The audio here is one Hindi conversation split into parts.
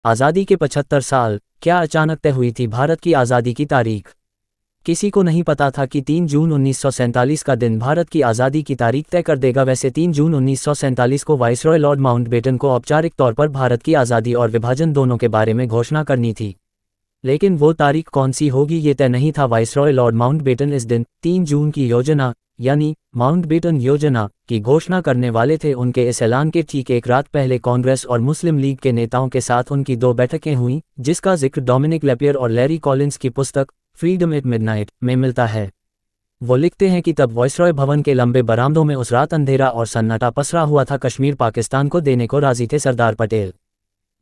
आज़ादी के 75 साल, क्या अचानक तय हुई थी भारत की आज़ादी की तारीख? किसी को नहीं पता था कि 3 जून 1947 का दिन भारत की आज़ादी की तारीख तय कर देगा। वैसे 3 जून 1947 को वाइसरॉय लॉर्ड माउंटबेटन को औपचारिक तौर पर भारत की आज़ादी और विभाजन दोनों के बारे में घोषणा करनी थी, लेकिन वो तारीख कौन सी होगी ये तय नहीं था। वाइसरॉय लॉर्ड माउंटबेटन इस दिन 3 जून की योजना यानी माउंटबेटन योजना की घोषणा करने वाले थे। उनके इस ऐलान के ठीक एक रात पहले कांग्रेस और मुस्लिम लीग के नेताओं के साथ उनकी 2 बैठकें हुईं, जिसका जिक्र डोमिनिक लेपियर और लैरी कॉलिंस की पुस्तक फ्रीडम एट मिडनाइट में मिलता है। वो लिखते हैं कि तब वाइसरॉय भवन के लंबे बरामदों में उस रात अंधेरा और सन्नाटा पसरा हुआ था। कश्मीर पाकिस्तान को देने को राजी थे सरदार पटेल।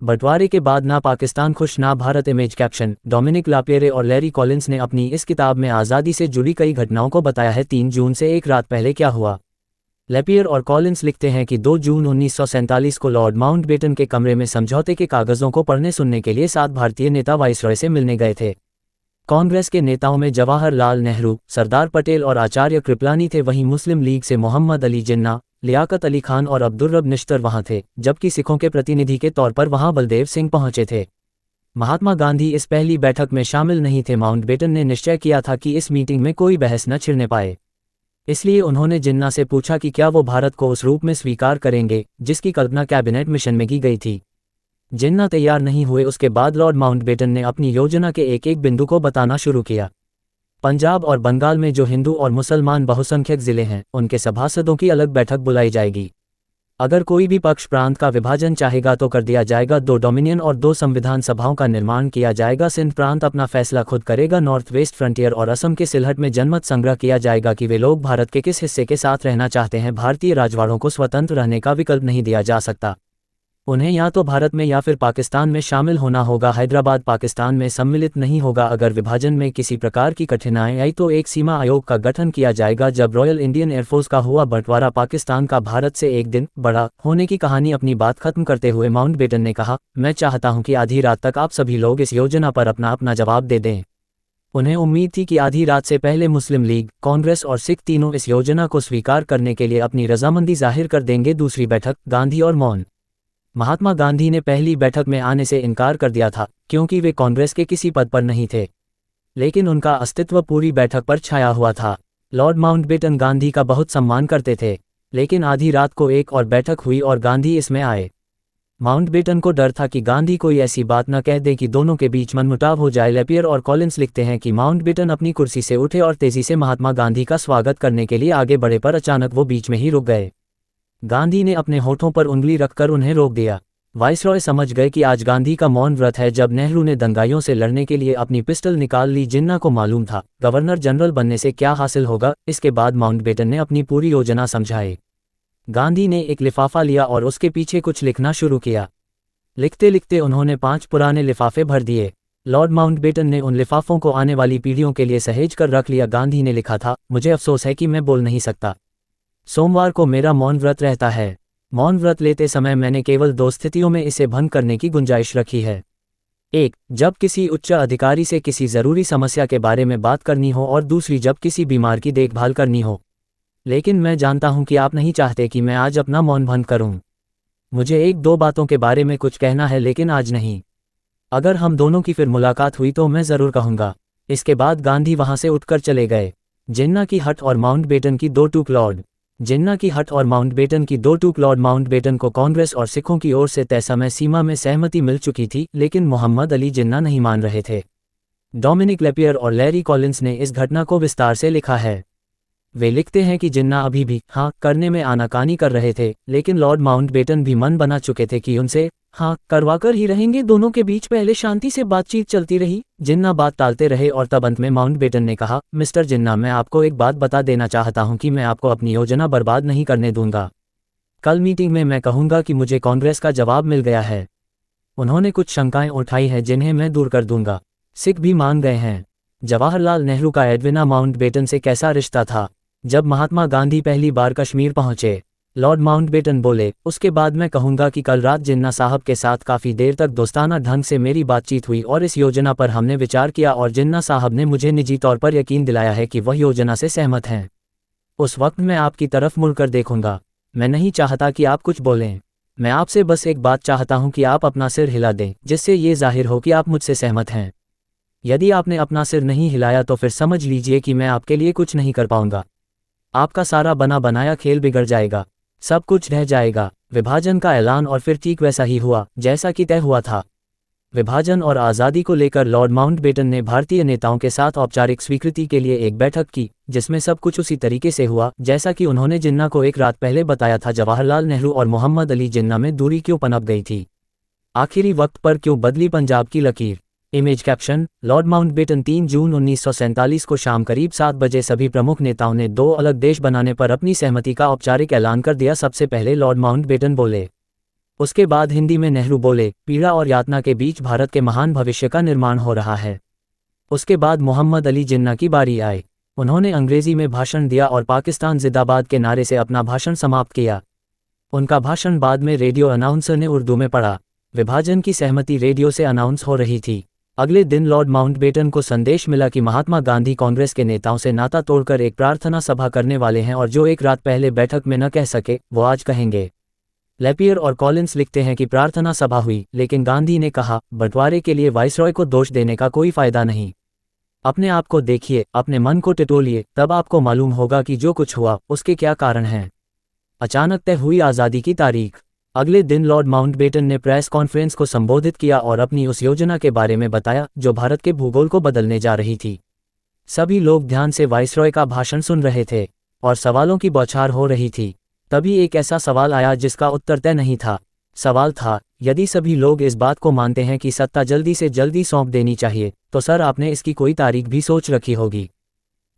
बंटवारे के बाद ना पाकिस्तान खुश ना Bharat image caption. Dominique Lapierre और लैरी कॉलिंस ने अपनी इस किताब में आज़ादी से जुड़ी कई घटनाओं को बताया है। 3 जून से एक रात पहले क्या हुआ। लेपियर और कॉलिंस लिखते हैं कि 2 जून 1947 को लॉर्ड माउंटबेटन के कमरे में समझौते के कागज़ों को पढ़ने सुनने के लिए 7 भारतीय नेता वाइसरॉय से मिलने गए थे। कांग्रेस के नेताओं में जवाहरलाल नेहरू, सरदार पटेल और आचार्य कृपलानी थे। वहीं मुस्लिम लीग से मोहम्मद अली जिन्ना, लियाकत अली खान और अब्दुर्रब निश्तर वहां थे, जबकि सिखों के प्रतिनिधि के तौर पर वहां बलदेव सिंह पहुंचे थे। महात्मा गांधी इस पहली बैठक में शामिल नहीं थे। माउंटबेटन ने निश्चय किया था कि इस मीटिंग में कोई बहस न छिड़ने पाए, इसलिए उन्होंने जिन्ना से पूछा कि क्या वो भारत को उस रूप में स्वीकार करेंगे जिसकी कल्पना कैबिनेट मिशन में की गई थी। जिन्ना तैयार नहीं हुए। उसके बाद लॉर्ड माउंटबेटन ने अपनी योजना के एक एक बिंदु को बताना शुरू किया। पंजाब और बंगाल में जो हिंदू और मुसलमान बहुसंख्यक जिले हैं, उनके सभासदों की अलग बैठक बुलाई जाएगी। अगर कोई भी पक्ष प्रांत का विभाजन चाहेगा तो कर दिया जाएगा। 2 डोमिनियन और 2 संविधान सभाओं का निर्माण किया जाएगा। सिंध प्रांत अपना फैसला खुद करेगा। नॉर्थ वेस्ट फ्रंटियर और असम के सिलहट में जनमत संग्रह किया जाएगा कि वे लोग भारत के किस हिस्से के साथ रहना चाहते हैं। भारतीय राजवाड़ों को स्वतंत्र रहने का विकल्प नहीं दिया जा सकता, उन्हें या तो भारत में या फिर पाकिस्तान में शामिल होना होगा। हैदराबाद पाकिस्तान में सम्मिलित नहीं होगा। अगर विभाजन में किसी प्रकार की कठिनाई आई तो एक सीमा आयोग का गठन किया जाएगा। जब रॉयल इंडियन एयरफोर्स का हुआ बंटवारा, पाकिस्तान का भारत से एक दिन बड़ा होने की कहानी अपनी बात खत्म करते हुए माउंटबेटन ने कहा, मैं चाहता हूं कि आधी रात तक आप सभी लोग इस योजना पर अपना अपना जवाब दे दें। उन्हें उम्मीद थी कि आधी रात से पहले मुस्लिम लीग, कांग्रेस और सिख तीनों इस योजना को स्वीकार करने के लिए अपनी रजामंदी जाहिर कर देंगे। दूसरी बैठक, गांधी और मौन। महात्मा गांधी ने पहली बैठक में आने से इनकार कर दिया था क्योंकि वे कांग्रेस के किसी पद पर नहीं थे, लेकिन उनका अस्तित्व पूरी बैठक पर छाया हुआ था। लॉर्ड माउंटबेटन गांधी का बहुत सम्मान करते थे, लेकिन आधी रात को एक और बैठक हुई और गांधी इसमें आए। माउंटबेटन को डर था कि गांधी कोई ऐसी बात न कह दे कि दोनों के बीच मनमुटाव हो जाए। लेपियर और कॉलिंस लिखते हैं कि माउंटबेटन अपनी कुर्सी से उठे और तेजी से महात्मा गांधी का स्वागत करने के लिए आगे बढ़े, पर अचानक वो बीच में ही रुक गए। गांधी ने अपने होठों पर उंगली रखकर उन्हें रोक दिया। वाइसरॉय समझ गए कि आज गांधी का मौन व्रत है। जब नेहरू ने दंगाइयों से लड़ने के लिए अपनी पिस्टल निकाल ली, जिन्ना को मालूम था गवर्नर जनरल बनने से क्या हासिल होगा। इसके बाद माउंटबेटन ने अपनी पूरी योजना समझाई। गांधी ने एक लिफाफा लिया और उसके पीछे कुछ लिखना शुरू किया। लिखते लिखते उन्होंने 5 पुराने लिफाफे भर दिए। लॉर्ड माउंटबेटन ने उन लिफाफों को आने वाली पीढ़ियों के लिए सहेज कर रख लिया। गांधी ने लिखा था, मुझे अफसोस है कि मैं बोल नहीं सकता। सोमवार को मेरा मौन व्रत रहता है। मौन व्रत लेते समय मैंने केवल 2 स्थितियों में इसे भंग करने की गुंजाइश रखी है। 1, जब किसी उच्च अधिकारी से किसी ज़रूरी समस्या के बारे में बात करनी हो, और दूसरी जब किसी बीमार की देखभाल करनी हो। लेकिन मैं जानता हूं कि आप नहीं चाहते कि मैं आज अपना मौन भंग करूं। मुझे 1-2 बातों के बारे में कुछ कहना है, लेकिन आज नहीं। अगर हम दोनों की फिर मुलाकात हुई तो मैं ज़रूर कहूँगा। इसके बाद गांधी वहां से उठकर चले गए। जिन्ना की हट और माउंटबेटन की 2 टूक। लॉर्ड जिन्ना की हट और माउंटबेटन की 2 टूक। लॉर्ड माउंटबेटन को कांग्रेस और सिखों की ओर से तय समय सीमा में सहमति मिल चुकी थी, लेकिन मोहम्मद अली जिन्ना नहीं मान रहे थे। डोमिनिक लेपियर और लैरी कॉलिंस ने इस घटना को विस्तार से लिखा है। वे लिखते हैं कि जिन्ना अभी भी हाँ करने में आनाकानी कर रहे थे, लेकिन लॉर्ड माउंटबेटन भी मन बना चुके थे कि उनसे हाँ करवाकर ही रहेंगे। दोनों के बीच पहले शांति से बातचीत चलती रही। जिन्ना बात टालते रहे और तब अंत में माउंटबेटन ने कहा, मिस्टर जिन्ना, मैं आपको एक बात बता देना चाहता हूं कि मैं आपको अपनी योजना बर्बाद नहीं करने दूंगा। कल मीटिंग में मैं कहूंगा कि मुझे कांग्रेस का जवाब मिल गया है। उन्होंने कुछ शंकाएं उठाई हैं जिन्हें मैं दूर कर दूंगा। सिख भी मान गए हैं। जवाहरलाल नेहरू का एडविना माउंटबेटन से कैसा रिश्ता था? जब महात्मा गांधी पहली बार कश्मीर पहुंचे, लॉर्ड माउंटबेटन बोले, उसके बाद मैं कहूंगा कि कल रात जिन्ना साहब के साथ काफ़ी देर तक दोस्ताना ढंग से मेरी बातचीत हुई और इस योजना पर हमने विचार किया, और जिन्ना साहब ने मुझे निजी तौर पर यकीन दिलाया है कि वह योजना से सहमत हैं। उस वक्त मैं आपकी तरफ मुड़कर देखूंगा। मैं नहीं चाहता कि आप कुछ बोलें। मैं आपसे बस एक बात चाहता हूं कि आप अपना सिर हिला दें, जिससे ये जाहिर हो कि आप मुझसे सहमत हैं। यदि आपने अपना सिर नहीं हिलाया तो फिर समझ लीजिए कि मैं आपके लिए कुछ नहीं कर पाऊंगा। आपका सारा बना बनाया खेल बिगड़ जाएगा, सब कुछ रह जाएगा। विभाजन का ऐलान और फिर ठीक वैसा ही हुआ जैसा कि तय हुआ था। विभाजन और आज़ादी को लेकर लॉर्ड माउंटबेटन ने भारतीय नेताओं के साथ औपचारिक स्वीकृति के लिए एक बैठक की, जिसमें सब कुछ उसी तरीके से हुआ जैसा कि उन्होंने जिन्ना को एक रात पहले बताया था। जवाहरलाल नेहरू और मोहम्मद अली जिन्ना में दूरी क्यों पनप गई थी? आखिरी वक्त पर क्यों बदली पंजाब की लकीर? इमेज कैप्शन: लॉर्ड माउंटबेटन 3 जून 1947 को शाम करीब 7 बजे सभी प्रमुख नेताओं ने 2 अलग देश बनाने पर अपनी सहमति का औपचारिक ऐलान कर दिया। सबसे पहले लॉर्ड माउंटबेटन बोले, उसके बाद हिंदी में नेहरू बोले, पीड़ा और यातना के बीच भारत के महान भविष्य का निर्माण हो रहा है। उसके बाद मोहम्मद अली जिन्ना की बारी आई। उन्होंने अंग्रेजी में भाषण दिया और पाकिस्तान जिंदाबाद के नारे से अपना भाषण समाप्त किया। उनका भाषण बाद में रेडियो अनाउंसर ने उर्दू में पढ़ा। विभाजन की सहमति रेडियो से अनाउंस हो रही थी। अगले दिन लॉर्ड माउंटबेटन को संदेश मिला कि महात्मा गांधी कांग्रेस के नेताओं से नाता तोड़कर एक प्रार्थना सभा करने वाले हैं और जो एक रात पहले बैठक में न कह सके वो आज कहेंगे। लैपियर और कॉलिंस लिखते हैं कि प्रार्थना सभा हुई, लेकिन गांधी ने कहा, बंटवारे के लिए वाइसरॉय को दोष देने का कोई फायदा नहीं। अपने आप को देखिए, अपने मन को टटोलिए, तब आपको मालूम होगा कि जो कुछ हुआ उसके क्या कारण हैं। अचानक तय हुई आज़ादी की तारीख। अगले दिन लॉर्ड माउंटबेटन ने प्रेस कॉन्फ्रेंस को संबोधित किया और अपनी उस योजना के बारे में बताया जो भारत के भूगोल को बदलने जा रही थी। सभी लोग ध्यान से वाइसरॉय का भाषण सुन रहे थे और सवालों की बौछार हो रही थी। तभी एक ऐसा सवाल आया जिसका उत्तर तय नहीं था। सवाल था, यदि सभी लोग इस बात को मानते हैं कि सत्ता जल्दी से जल्दी सौंप देनी चाहिए, तो सर आपने इसकी कोई तारीख भी सोच रखी होगी।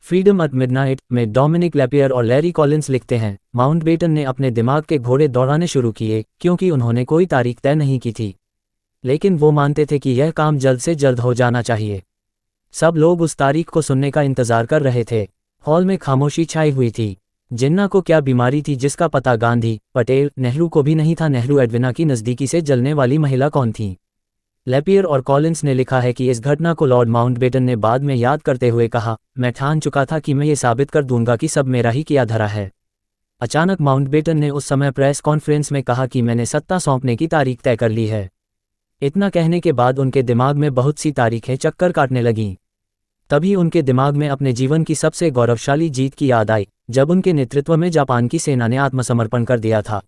फ्रीडम एट मिडनाइट में डोमिनिक लैपियर और लैरी कॉलिंस लिखते हैं, माउंटबेटन ने अपने दिमाग के घोड़े दौड़ाने शुरू किए क्योंकि उन्होंने कोई तारीख तय नहीं की थी, लेकिन वो मानते थे कि यह काम जल्द से जल्द हो जाना चाहिए। सब लोग उस तारीख को सुनने का इंतजार कर रहे थे। हॉल में खामोशी छाई हुई थी। जिन्ना को क्या बीमारी थी जिसका पता गांधी, पटेल, नेहरू को भी नहीं था? नेहरू एडविना की नज़दीकी से जलने वाली महिला कौन थी? लैपियर और कॉलिंस ने लिखा है कि इस घटना को लॉर्ड माउंटबेटन ने बाद में याद करते हुए कहा, मैं ठान चुका था कि मैं ये साबित कर दूंगा कि सब मेरा ही किया धरा है। अचानक माउंटबेटन ने उस समय प्रेस कॉन्फ्रेंस में कहा कि मैंने सत्ता सौंपने की तारीख तय कर ली है। इतना कहने के बाद उनके दिमाग में बहुत सी तारीखें चक्कर काटने लगीं। तभी उनके दिमाग में अपने जीवन की सबसे गौरवशाली जीत की याद आई, जब उनके नेतृत्व में जापान की सेना ने आत्मसमर्पण कर दिया था।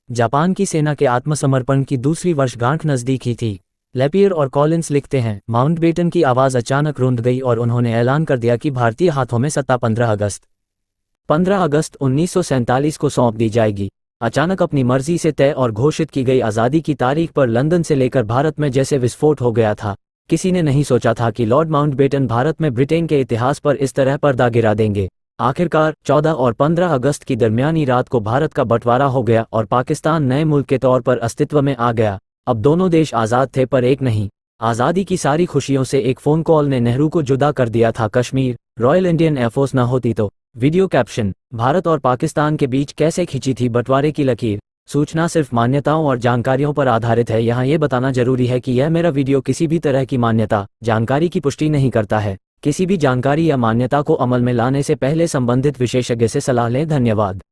जापान की सेना के आत्मसमर्पण की दूसरी वर्षगांठ नज़दीक ही थी। लैपियर और कॉलिंस लिखते हैं, माउंटबेटन की आवाज़ अचानक रुंध गई और उन्होंने ऐलान कर दिया कि भारतीय हाथों में सत्ता 15 अगस्त 1947 को सौंप दी जाएगी। अचानक अपनी मर्जी से तय और घोषित की गई आज़ादी की तारीख पर लंदन से लेकर भारत में जैसे विस्फोट हो गया था। किसी ने नहीं सोचा था कि लॉर्ड माउंटबेटन भारत में ब्रिटेन के इतिहास पर इस तरह पर्दा गिरा देंगे। आखिरकार 14 और 15 अगस्त की दरमियानी रात को भारत का बंटवारा हो गया और पाकिस्तान नए मुल्क के तौर पर अस्तित्व में आ गया। अब दोनों देश आज़ाद थे पर एक नहीं। आज़ादी की सारी खुशियों से एक फ़ोन कॉल ने नेहरू को जुदा कर दिया था। कश्मीर, रॉयल इंडियन एयरफोर्स न होती तो। वीडियो कैप्शन: भारत और पाकिस्तान के बीच कैसे खींची थी बंटवारे की लकीर। सूचना सिर्फ मान्यताओं और जानकारियों पर आधारित है। यहाँ ये बताना जरूरी है कि यह मेरा वीडियो किसी भी तरह की मान्यता, जानकारी की पुष्टि नहीं करता है। किसी भी जानकारी या मान्यता को अमल में लाने से पहले संबंधित विशेषज्ञ से सलाह लें। धन्यवाद।